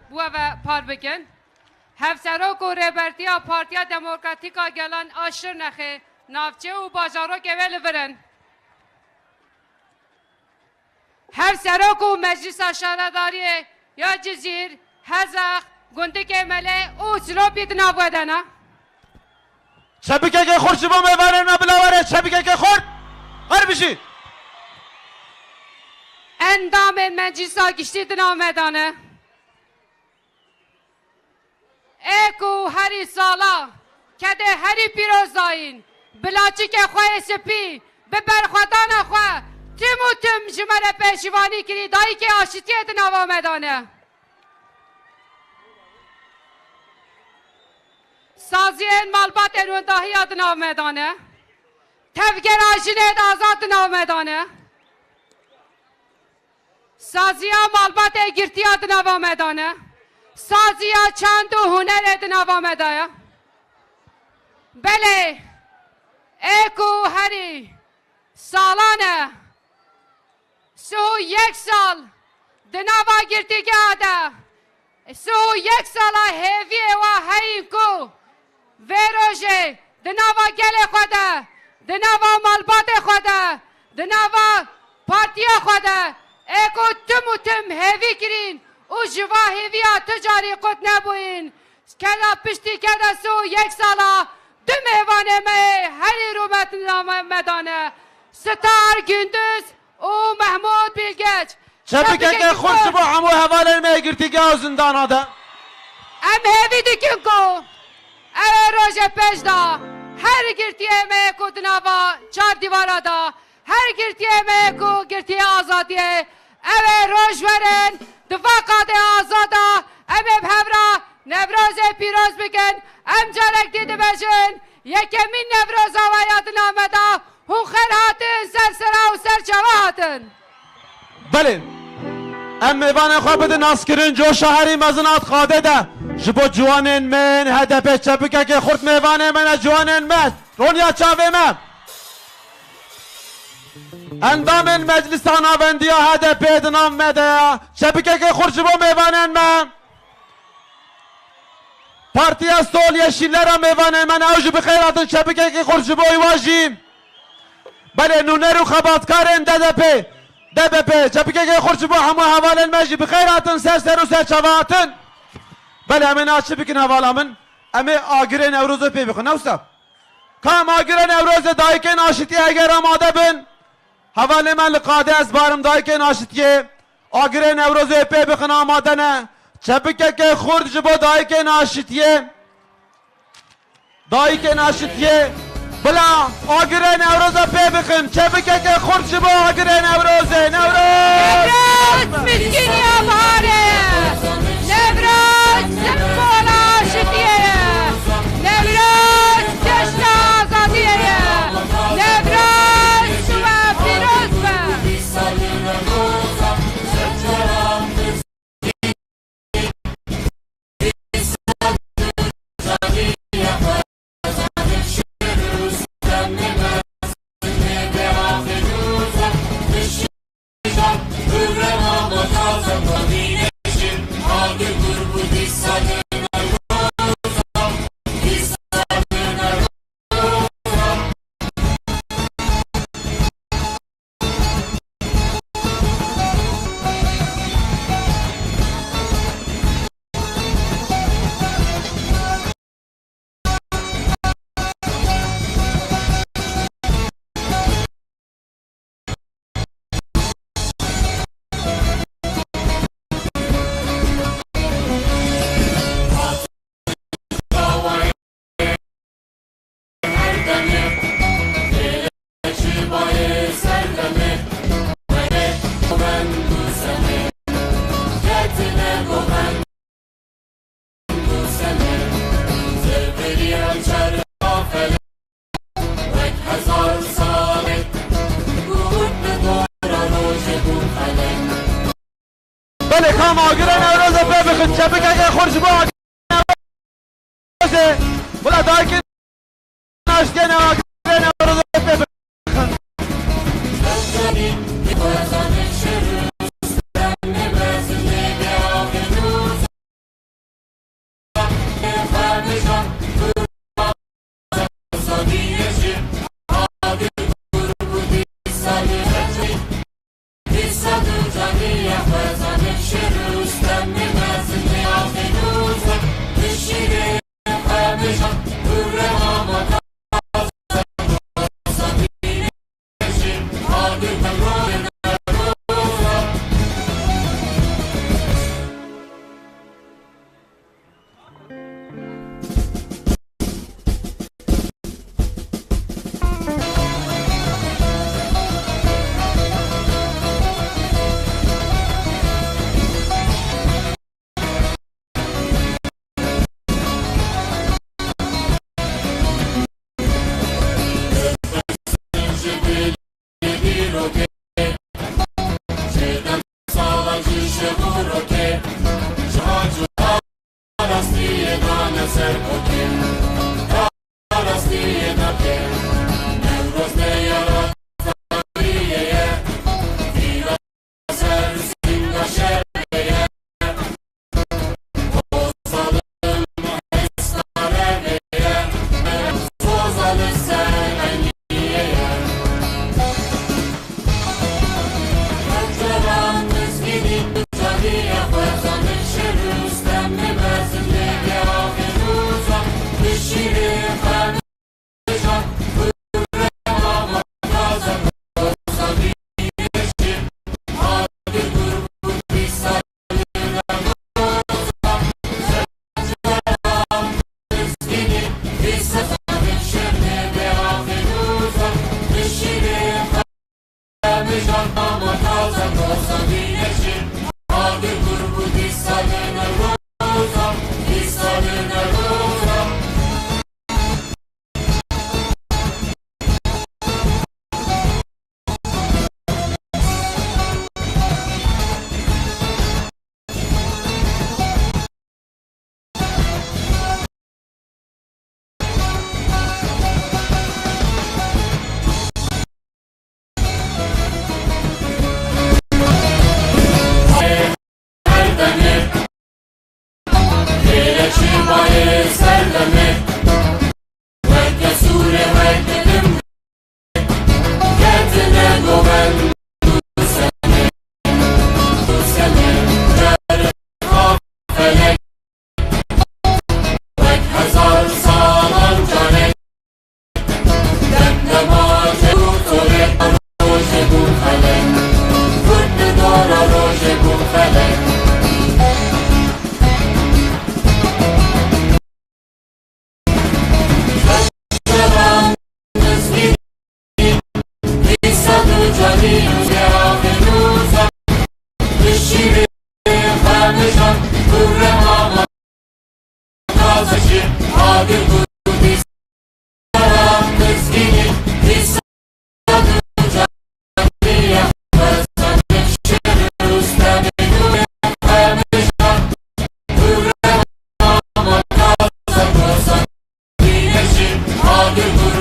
بو و پار بکن هفسروک و ریبرتیا پارتیا دموکراتیکا گلان آشر نخه نافچه و باجارو که ویل برن هفسروک و مجلس شهرداری یا جزیر هزاق گنده که مله او سلو بید نابودنه شبکه که خورد شما میبرن بلاوره شبکه که خورد هر بشید اندام مجلسا گشتی دنا میدانه ایکو هری سالا کده هری پیروز داین بلاچی که خواه سپی به برخوادان خواه تیم و تیم جمعه پیشوانی کری دایی که آشتی دنا میدانه سازی این مالبات ارونداهی دنا میدانه تفگر آشینه آزاد دنا میدانه سازیا مالبات گرتی دنا میدانه سازیا چند و هنر دنا میدانه بله ایکو هری سالانه سو یک سال دنوا گرتی که آده سو یک سال هیوی و هیکو ویروژه دنوا گل خوده دنوا مالبات خوده دنوا پارتیا خوده ایکو تم و تم هیوی کرین او جوا هیوی تجاری قد نبوین کدا پشتی کدا سو یک سالا دو میوانه می هری رومت مدانه ستار گندوز او محمود بیلگج شبکه که خورد شما همو حواله میگرتی که زندان آده ام هیوی دکن کو اوه روژ پیش دا هر گرتی ایمه کو دناوا چار دیوارا دا هر گرتی ایمه کو گرتی آزادیه اوه روژ ورن دفاع قاده آزادا امه بهورا نوروز پیروز بکن ام جارک دیده بجن یکمین نوروز آوایات نامدا هون خیر هاتن سر سرا و سر چوا هاتن بله ام میوان خواه بده ناسکرین جو شهری مزنات خواده ده جبو جوانین من هدف شبکه که خورد میوان من جوانین من رونیا چاوه من اندام مجلس آناوندی ها هدف دنام مده شبکه که خورد جبو میوانین من پارتی سول یشیلر میوانین من اوج بخیراتن شبکه که خورد جبو ایواجیم بله نونر و خباتکارن دبپه شبکه که خورد جبو همو حواله المجی بخیراتن سر و سر چواتن بله همین آچه بکن حوالا من همه آگره نوروز پی بکن نوستا کام آگره نوروز دایکن آشتی اگر آماده بن حواله من لقاده از بارم دایکن آشتیه آگره نوروز پی بکن آماده نه شبکه که خورد جبو دایکن آشتیه بلا آگره نوروز پی بکن شبکه که خورد جبو آگره نوروز مسکینی آباره نوروز سمبولا شدیه نوروز جشن آزادیه نوروز شما پیروز بله کام آگره نوروز پی بخون شبکه که خورد جبو آگره نوروز بلا دایکن آشتی نوروز پی بخون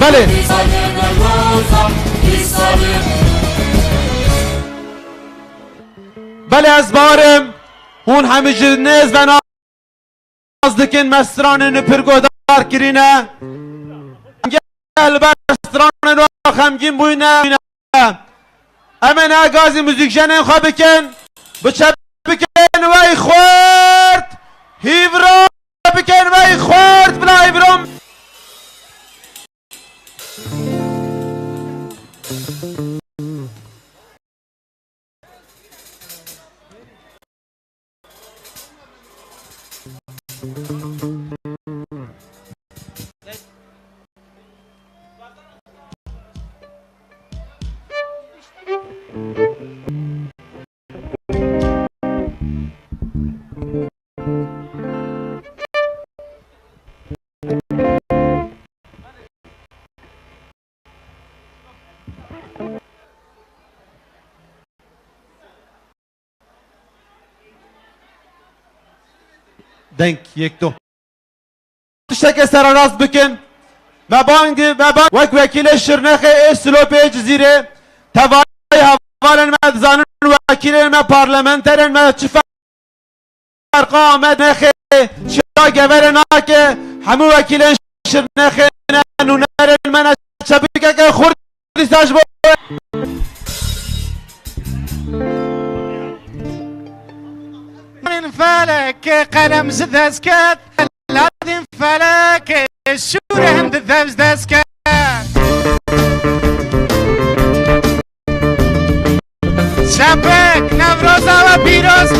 بله بله از بارم اون همیشه نیز و ناز دکن مستران نپرگودار کرینه گل مستران رو خمگین بوینه امن اگازی موزیکشن خواه بکن بچه بکن وی خورد هیورا بکن وی خورد بلا هیورام دنک یک دو تشتک سر راست بکن مبانگ وک وکیل شرنخ اسلوپی جزیره توای حوالن مدزانن وکیل ما پارلمنترن ما چه فرق آمد نخه چرا گورن که همو وکیل شرنخ نونرن من چبکه که خوردی ساش بود فلك قلم زدسكت لازم فلك الشور عند الذبز دسكت شبك نفروزا وبيروز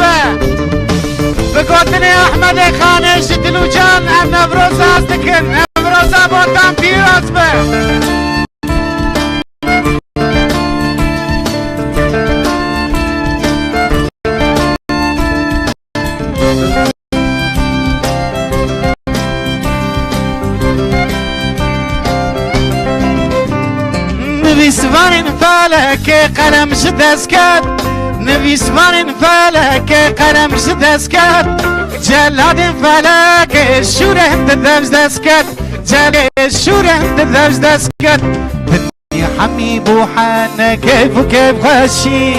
بقوتني احمد خانه شتلو جان ام نفروزا ازدكن نفروزا بوتان بيروز بيسفانين فالك قلم شدسكت نویسوان فلک قلم دست کرد جلاد فلک شورم دست کرد جلاد شورم دست کرد دنیا حمیب و حنا كيف وكيف خشي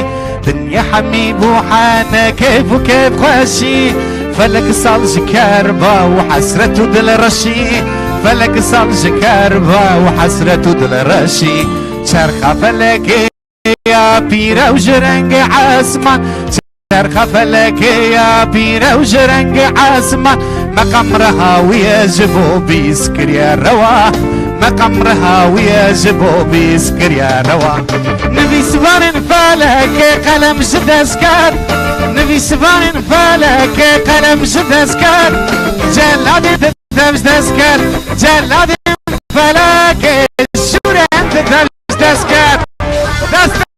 دنیا حمیب و حنا كيف وكيف خشي فلك صلج كربا وحسرته دل رشي فلك صلج كربا وحسرته دل رشي چرخ فلك يا بيرة وجرنج عسمان چرخ فلك يا بيرة وجرنج عسمان مقام رهاوية جبو بيسكر يا روا مقام رهاوية جبو بيسكر يا روا نبي سبان فلك قلم دسكر نبي سبان فلك قلم دسكر جلاد دسكر جلاد فلك شورة دسكر دستن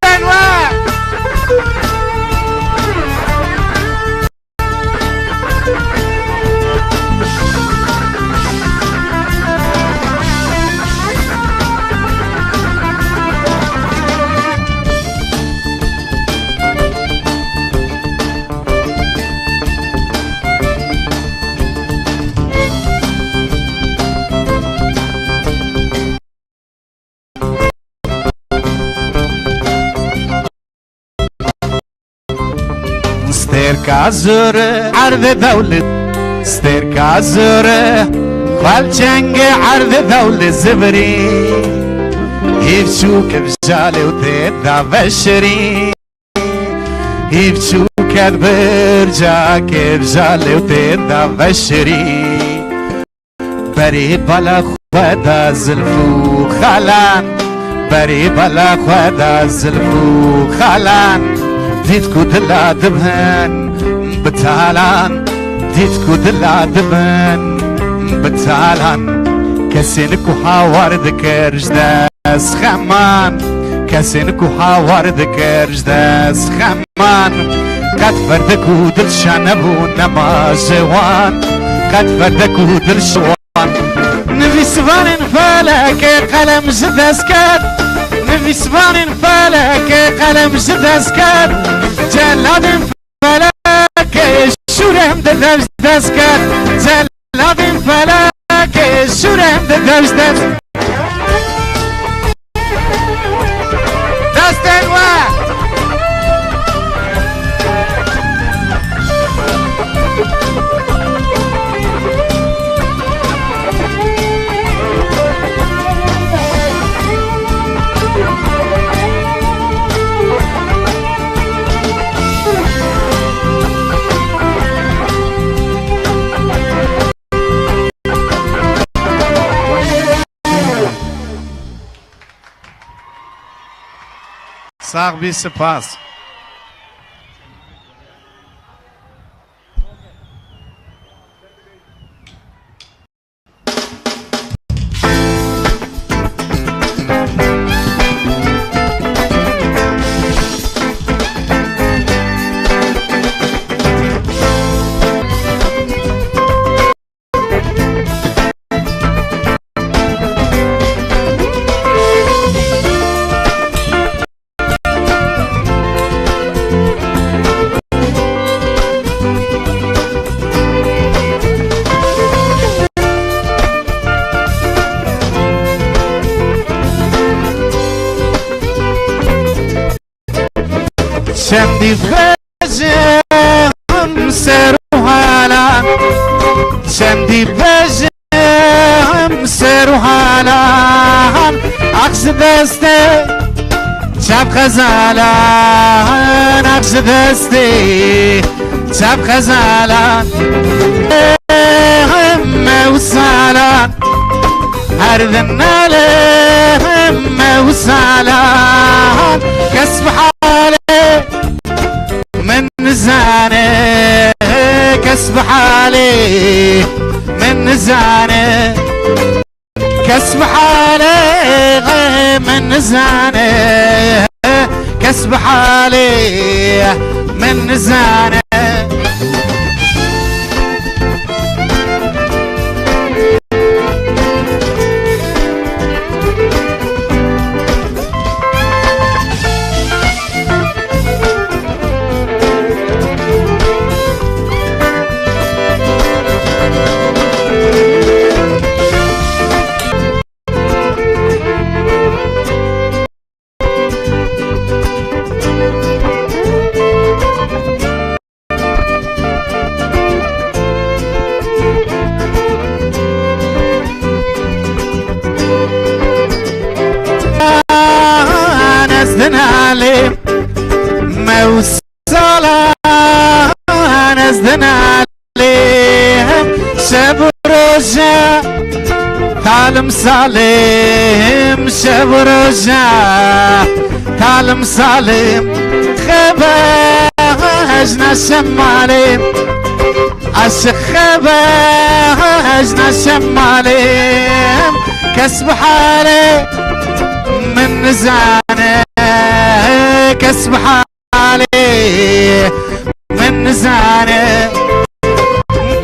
استركازره عرض دولة استركازره خالجنگ عرض دولة زبري يفشوك بجالي وتدا بشري يفشوك برجاك بجالي وتدا بشري بري بلا خدا زلفو خلان بري بلا خدا زلفو خلان ديتكو دلا دبهن بتالان ديتكو دلا دبهن بتالان كسينكو حوار ذكرج داس خمان كسينكو حوار ذكرج داس خمان قد فردكو دل شانبو نما جوان قد فردكو دل شوان نبي سبان فلك قلم دسكر نبي سبان فلك قلم دسكر جلاد فلك شورم دسكر جلاد فلك شورم دسكر دستن صاحبی سپاس شندي بغجم سرو حالان شندي بغجم سرو حالان عكس دسته شب خزالان عكس دسته شب خزالان هم وصالان هردنا لهم وصالان كسب حالي من زانه كسب حالي من زانه كسب حالي من زانه كسب حالي من زانه شب روزا تعلم سالم شب روزا تعلم سالم خباجنا شمالم عشق خباجنا شمالم كسب حالي من نزانه كسب حالي من نزانه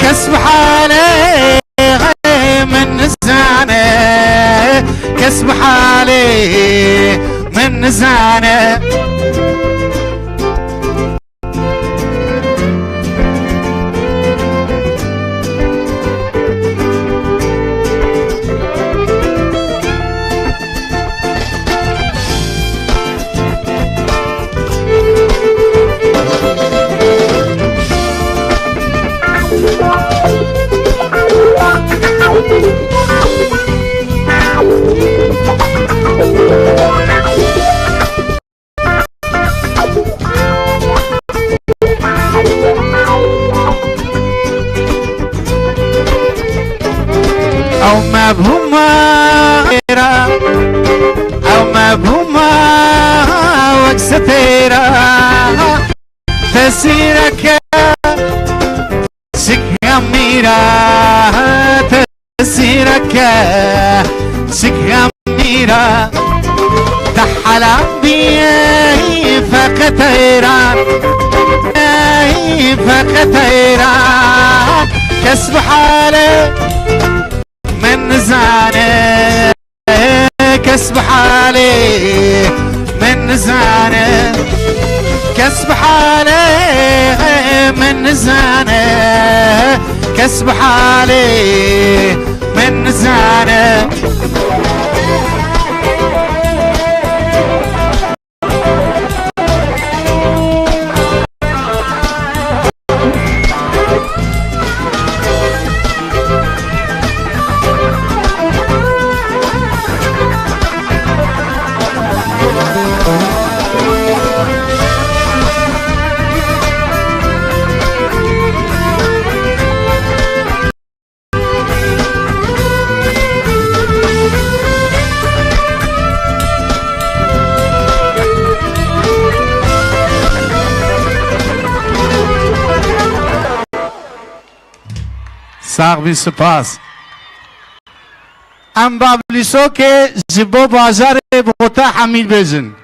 كسب حالي من نزانه كسب حالي من نزانه أو مبهومة أو مبهومة وكستيرة تسيرك شكاميرة تسيرك شكاميرة تحلم بي فقطيران فقطيران كسب حالي من زانه كسب حالي من زانه كسب حالي من زانه كسب حالي من زانه ساق بی سپاس ام بابلیسو که جبو بازار بخوتا حمیل بزن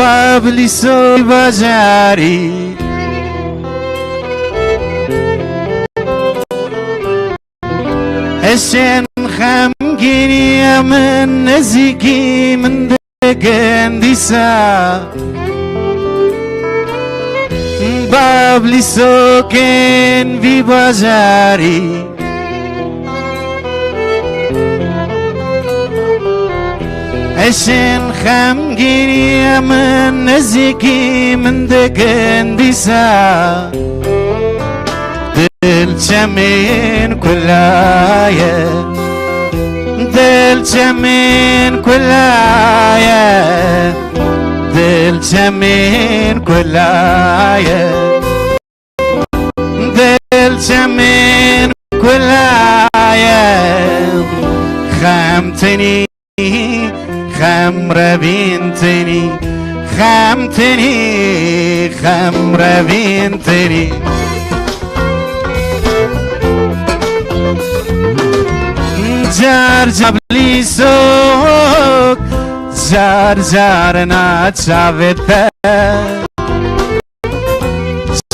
بابلیسو بازاری حسین خمگینی من نزیکی من دگن دیسا بابلیسو کن بی بازاری حسین خمگینی من نزیکی من دگن دیسا دل چمین کلایه دل چمین کلایه دل چمین کلایه دل چمین کلایه خمتنی خم روینتنی خمتنی خم روینتنی جار جبلی سوک جار جار ناچاوته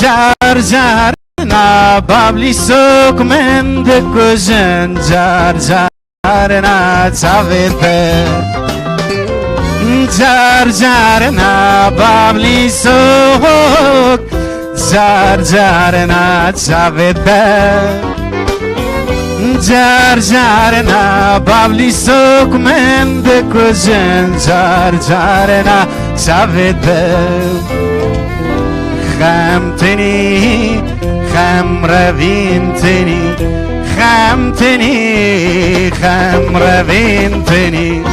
جار جار نا بابلی سوک من دکوزن جار جار جارنا چاویده جار جارنا بابلی سوک جار جارنا چاویده جار جارنا بابلی سوک من دکوزن جار جارنا چاویده خمتنی خم روینتنی خمتنی خم روینتنی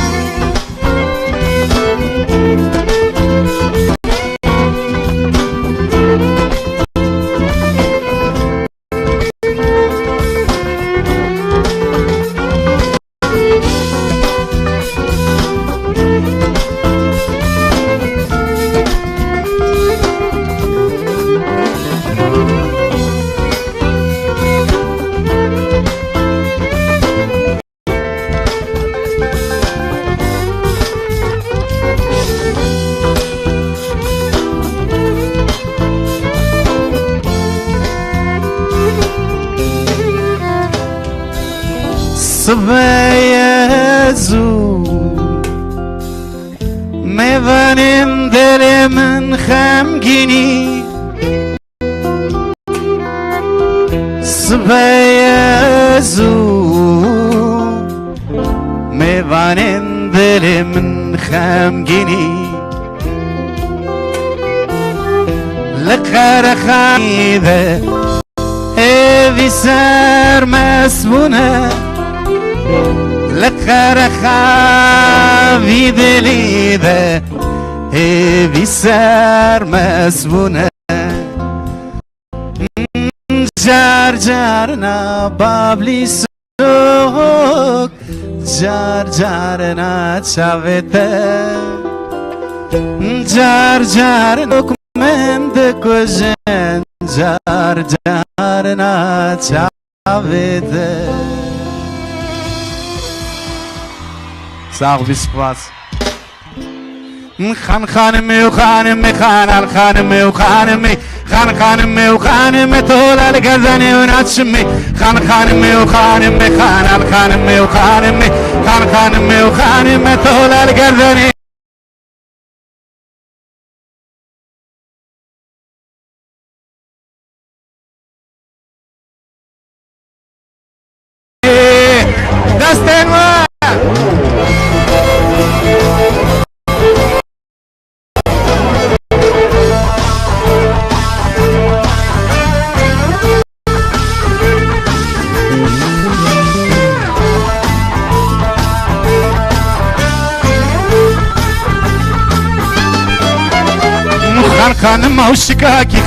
صبای زود میوانم دل من خمگینی صبای زود میوانم دل من خمگینی لقر خمیده اوی سر مسبونه لقر خوی دلیده بی سر مزبونه جار جارنا بابلی سوک جار جارنا چاویده جار جارنا من دکوزن جار جارنا چاویده ساق بیسپاس خان خانمی و خانمی خانال خانمی و خانمی خان خانمی و خانمی طولال گردنی و ناتشمی خان خانمی و خانمی خانال خانمی و خانمی خان خانمی و خانمی طولال گردنی دست ما خان خانم موشکا کی